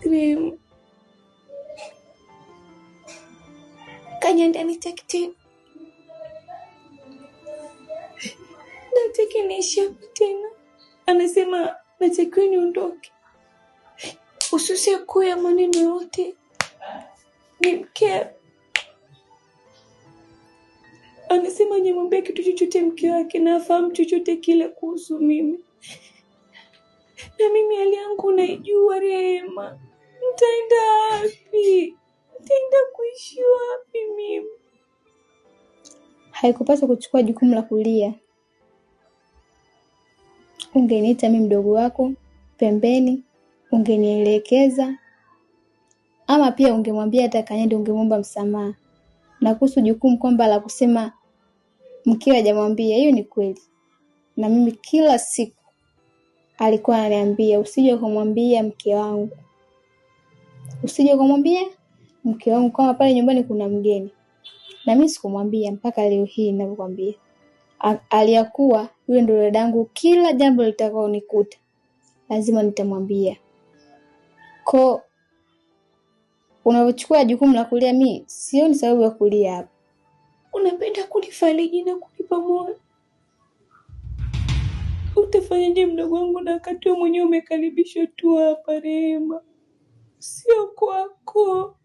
Rehema, Kanyanda nitakiti. Nataka niishi hapa tena. Anasema natakiwa niondoke. Ususie kuya maneno yote. Ni mke. Anasema nimwambie kitu chochote mke wake na afahamu chochote kile kuhusu mimi. Na mimi hali yangu naijua Rehema. Nitaenda wapi? Nitaenda kuishi wapi mimi? Haikupaswa kuchukua jukumu la kulia. Ungeniita mimi mdogo wako pembeni, ungenielekeza, ama pia ungemwambia hata Kanyanda, ungemwomba msamaha. Na kuhusu jukumu kwamba la kusema mkewe hajamwambia, hiyo ni kweli. Na mimi kila siku alikuwa ananiambia usije kumwambia mke wangu. Usije kumwambia mke wangu kama pale nyumbani kuna mgeni. Na mimi sikumwambia mpaka leo hii ninavyokuambia. Aliyakuwa yule ndo dadangu, kila jambo litakao nikuta lazima nitamwambia. Kwa unapochukua jukumu la kulia, mimi sioni sababu ya kulia hapa. Unapenda kunifariji na kunipa moyo. Utafanyaje mdogo wangu na wakati wewe mwenyewe umekaribishwa tu hapa Rehema? Sio kwako.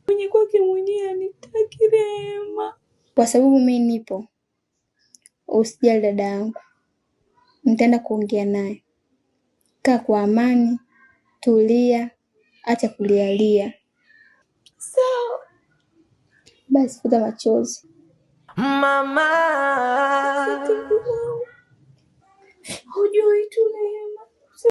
Mwenye kwake mwenyewe anitaki Rehema. Kwa sababu mimi nipo. Usijali dada yangu. Nitaenda kuongea naye. Kaa kwa amani, tulia, acha kulialia. Sawa. Basi futa machozi. Mama. Hujui tu Rehema.